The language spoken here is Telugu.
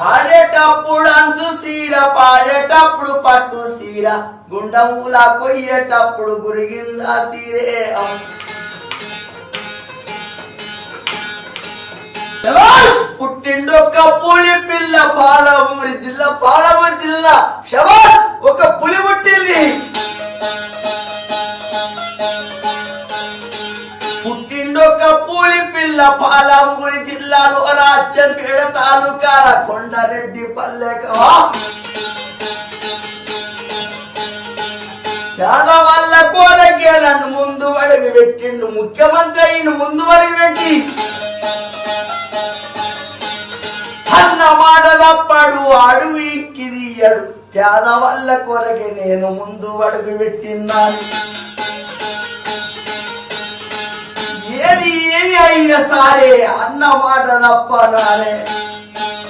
ఆడేటప్పుడు అంచు సీర పాడేటప్పుడు పట్టు సీర గుండముల కొయ్యేటప్పుడు గురిగింజ సీరే పుట్టిండొక్క పులి పిల్ల పాలమూరి జిల్లా శబాష్ ఒక పులి పుట్టింది. పుట్టిండొక్క పులి పిల్ల పాలమూరి జిల్లాలో రాజ్యంపేట తాలూకాల కొండారెడ్డి పల్లెకవా యాదవల్ల కోరకేలను ముందు అడుగు పెట్టిండు, ముఖ్యమంత్రి అయిన ముందు అడుగు పెట్టి అన్న మాట తప్పడు అడుగు ఇక్కిదియ్యడు. యాదవల్ల కొరకే నేను ముందు అడుగు పెట్టిన్నాను. ఏది ఏమి అయినా సరే అన్న మాట తప్పనానే.